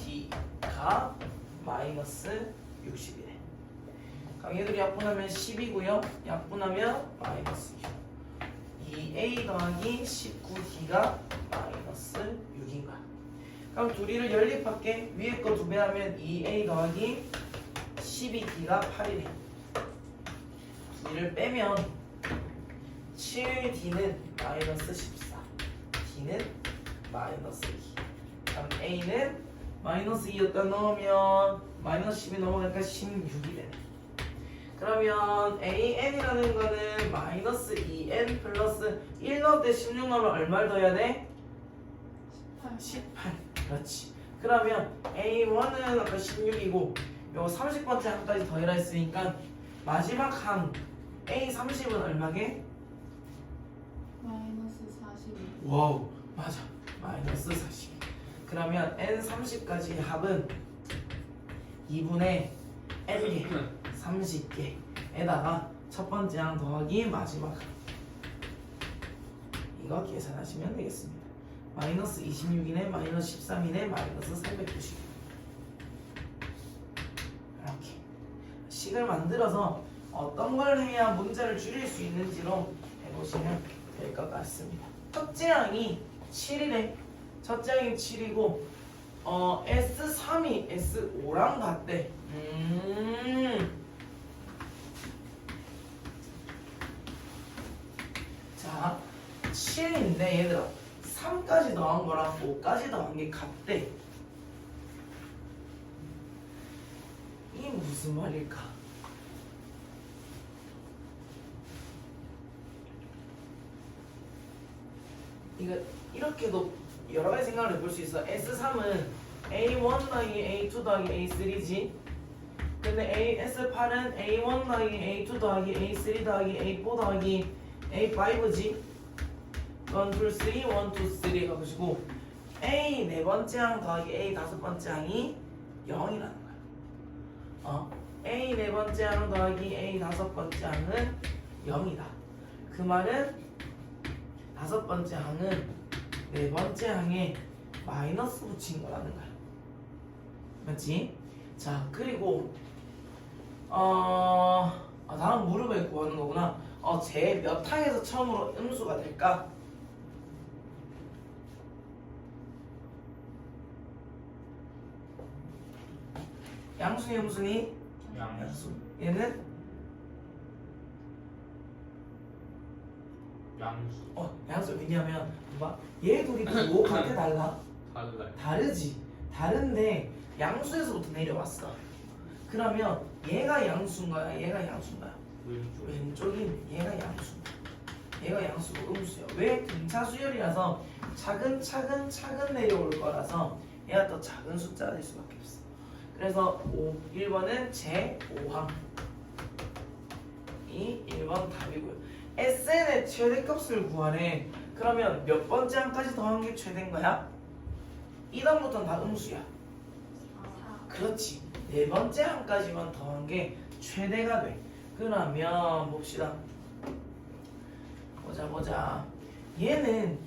19D가 마이너스 60이래. 그럼 얘들이 약분하면 10이고요. 약분하면 마이너스 6. 2A 더하기 19D가 마이너스 6인 거야. 그럼 둘이를 연립할게. 위에 거 2배 하면 2A 더하기 12D가 8이래. 둘이를 빼면 7D는 마이너스 14. D는 마이너스 2. 그럼 A는 마이너스 2였다 넣으면 마이너스 10이 넘어가니까 16이 되네. 그러면 AN이라는 거는 마이너스 2N 플러스 1 넣을 때 16 넣으면 얼마를 더해야 돼? 18. 그렇지. 그러면 A1은 아까 16이고 요 30번째 항까지 더해라 했으니까 마지막 항 A30은 얼마게? 마이너스 42. 와우 맞아. 마이너스 40. 그러면 N30까지 합은 2분의 N개 30개에다가 첫 번째 항 더하기 마지막 항. 이거 계산하시면 되겠습니다. 마이너스 26이네 마이너스 13이네 마이너스 390. 이렇게 식을 만들어서 어떤 걸 해야 문제를 줄일 수 있는지로 해보시면 될 것 같습니다. 첫째 항이 7이래. 첫째 항이 7이고 S3이 S5랑 같대. 자 7인데 얘들아 3까지 더한 거랑 5까지 더한 게 같대. 이게 무슨 말일까? 이거 이렇게도 여러 가지 생각을 해볼 수 있어. S3은 A1 더하기 A2 더하기 A3지. 근데 S8은 A1 더하기 A2 더하기 A3 더하기 A4 더하기 A5지. 1, 2, 3, 1, 2, 3 가지고 A 네 번째 항 더하기 A 다섯 번째 항이 0이라는 거야. A 네 번째 항 더하기 A 다섯 번째 항은 0이다. 그 말은 다섯 번째 항은 네 번째 항에 마이너스 붙인 거라는 거야. 맞지? 자 그리고 다음 무릎을 구하는 거구나. 제 몇 항에서 처음으로 음수가 될까? 양수니 음수니? 양수. 얘는? 양수. 양수. 왜냐면 봐봐 얘 둘이 뭐 같아 달라? 달라요. 다르지. 다른데 양수에서부터 내려왔어. 그러면 얘가 양수인 거야 얘가 양수인 거야? 왼쪽. 왼쪽인 얘가 양수. 얘가 양수고 음수야. 왜? 등차 수열이라서 차근 내려올 거라서 얘가 더 작은 숫자가 될 수밖에 없어. 그래서 1번은 제5항 이 1번 답이고요. SN의 최대값을 구하래. 그러면 몇 번째 항까지 더한 게 최대인 거야? 2단부터는 다 음수야. 그렇지. 네 번째 항까지만 더한 게 최대가 돼. 그러면 봅시다. 보자. 얘는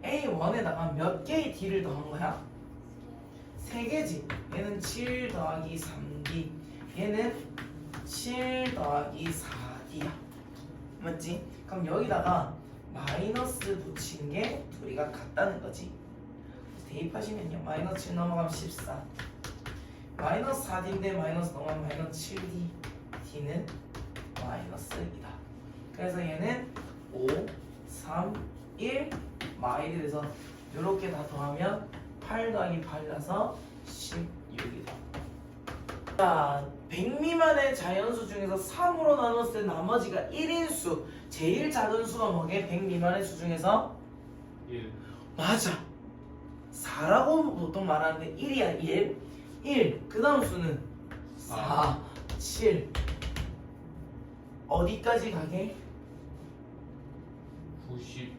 A1에다가 몇 개의 D를 더한 거야? 3개지. 얘는 7 더하기 3D. 얘는 7 더하기 4D야. 맞지? 그럼 여기다가 마이너스 붙인 게 둘이가 같다는 거지. 대입하시면요. 마이너스 7 넘어가면 14. 마이너스 4D인데 마이너스 넘어가면 마이너스 7D. D는 마이너스 2다. 그래서 얘는 5, 3, 1 마일이 돼서 이렇게 다 더하면 8 더하기 8이라서 16이다. 자, 100 미만의 자연수 중에서 3으로 나눴을 때 나머지가 1인 수. 제일 작은 수가 뭐게? 100 미만의 수 중에서 1. 맞아. 4라고 보통 말하는데 1이야. 1. 그 다음 수는 4, 7. 어디까지 가게? 90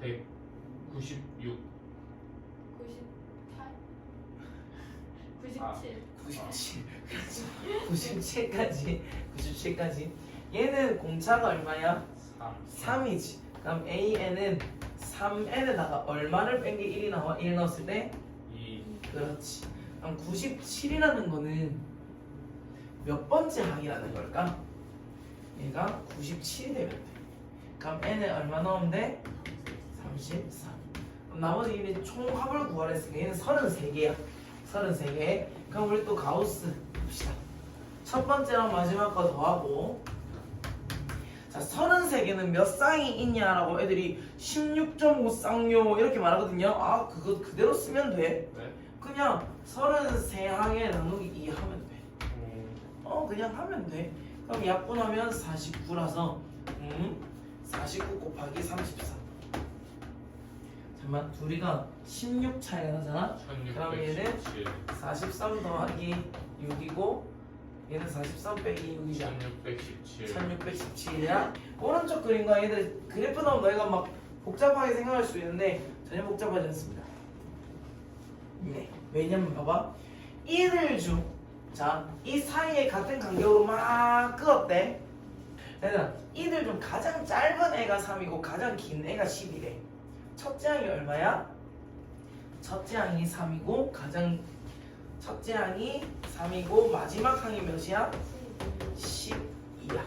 100 96 98 97 97. 97까지. 얘는 공차가 얼마야? 3 3이지. 그럼 AN은 3N에다가 얼마를 뺀 게 1이 나와? 1 넣었을 때? 2 그렇지. 그럼 97이라는 거는 몇 번째 항이라는 걸까? 얘가 97이 되면 돼. 그럼 N에 얼마 넣으면 돼? 33. 그럼 나머지 얘는 총합을 구하랬으니까 얘는 33개야. 33개. 그럼 우리 또 가우스 봅시다. 첫 번째랑 마지막 거 더하고. 자, 33개는 몇 쌍이 있냐라고 애들이 16.5 쌍요 이렇게 말하거든요. 아, 그거 그대로 쓰면 돼. 네? 그냥 33항에 나누기 2 하면 돼. 그냥 하면 돼. 그럼 약분하면 49라서 49 곱하기 34. 잠깐만, 둘이가 16 차이가 나잖아. 그럼 얘는 1617 43 더하기 6이고 얘는 43 빼기 6이잖아. 1617 1617이야. 오른쪽 그림과 얘들 그래프 나오면 너희가 막 복잡하게 생각할 수 있는데 전혀 복잡하지 않습니다. 네. 왜냐면 봐봐. 1을 자, 이 사이에 같은 간격으로 막 끄었대. 얘들아, 1을 가장 짧은 애가 3이고 가장 긴 애가 10이래. 첫째 항이 얼마야? 첫째 항이 3이고 첫째 항이 3이고 마지막 항이 몇이야? 10이야.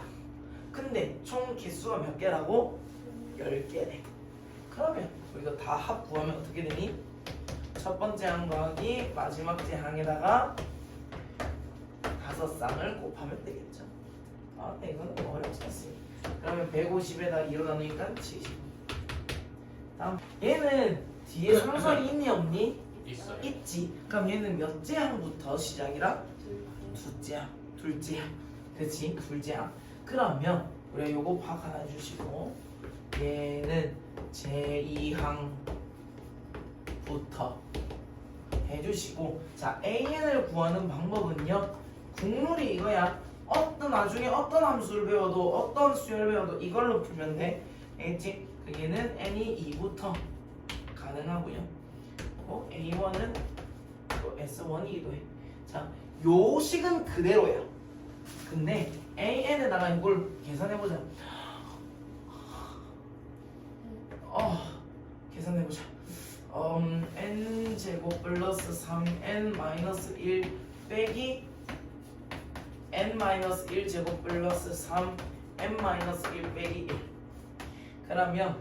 근데 총 개수가 몇 개라고? 10개래. 그러면 우리가 다 합 구하면 어떻게 되니? 첫 번째 항 더하기 마지막 째 항에다가 5쌍을 곱하면 되겠죠. 네, 이거는 뭐 어렵지 않습니다. 그러면 150에다 2로 나누니까 70. 다음 얘는 뒤에 상설이 있니 없니? 있어요. 있지. 그럼 얘는 몇째 항부터 시작이라? 둘째 항. 그렇지? 둘째 항. 그러면 우리가 요거 파악 하나 해주시고 얘는 제2항부터 해주시고, 자, AN을 구하는 방법은요, 국룰이 이거야. 나중에 어떤 함수를 배워도 어떤 수열을 배워도 이걸로 풀면 돼. 알겠지? 얘는 N이 2부터 가능하고요. A1은 또 S1이기도 해. 자, 요 식은 그대로야. 근데 AN에다가 이걸 계산해보자. 계산해보자. n제곱 플러스 3n 마이너스 1 빼기 n-1 제곱 플러스 3n-1 빼기 1. 그러면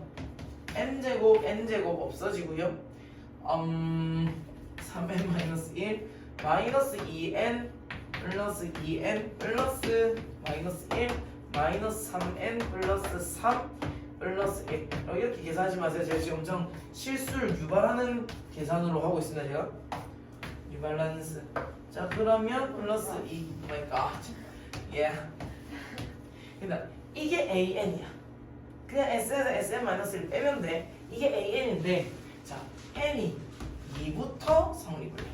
n제곱 n제곱 없어지고요. 3n-1 마이너스 2n 플러스 2n 플러스 마이너스 1 마이너스 3n 플러스 3 플러스 1 이렇게 계산하지 마세요. 제가 지금 엄청 실수를 유발하는 계산으로 하고 있습니다. 제가 유발란스. 자 그러면 플러스 2 마이 갓. 예. 그러니까 이게 AN이야. 그냥 S에서 SM-1을 빼면 돼. 이게 AN인데 자 N이 2부터 성립을 해.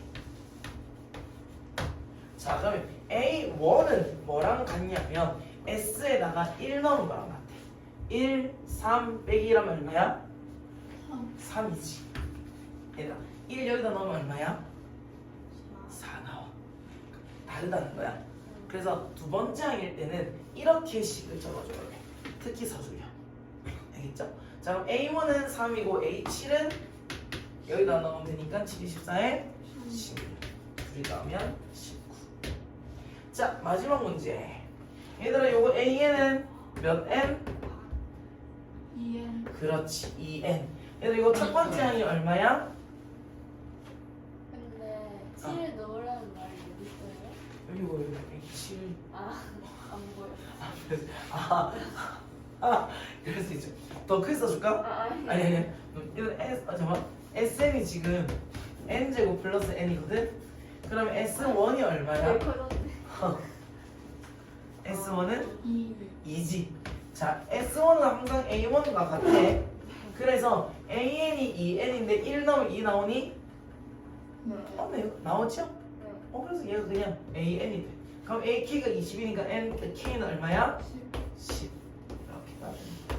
자 그러면 A1은 뭐랑 같냐면 S에다가 1 넣은 거랑 같아. 1, 3 빼기 1하면 얼마야? 3이지. 얘들아 1 여기다 넣으면 얼마야? 4 나와. 다르다는 거야. 그래서 두 번째 항일 때는 이렇게 식을 적어줘야 돼. 특히 서술형. 알겠죠? 자 그럼 A1은 3이고 A7은 여기다 넣으면 되니까 7, 24에 16. 둘이 더하면 19. 자 마지막 문제. 얘들아 요거 AN은 몇 N? 2N. 그렇지 2N. 얘들아 이거 첫 번째 항이 얼마야? 근데 7 넣으라는 말이 어디 있어요? 여기 보여 여기 7. 안 보여. 그럴 수 있죠. 더 크게 써줄까? 아니. 이거 S 잠깐만. SN이 지금 N제곱 플러스 N이거든? 그러면 S1이 얼마야? S1은 2지. 자, S1은 항상 A1과 같아. 그래서 AN이 2N인데 1 넣으면 2 나오니? 네. 나오죠? 그래서 얘가 그냥 AN이 돼. 그럼 A K가 20이니까 N K는 얼마야? 10. 이렇게 따지면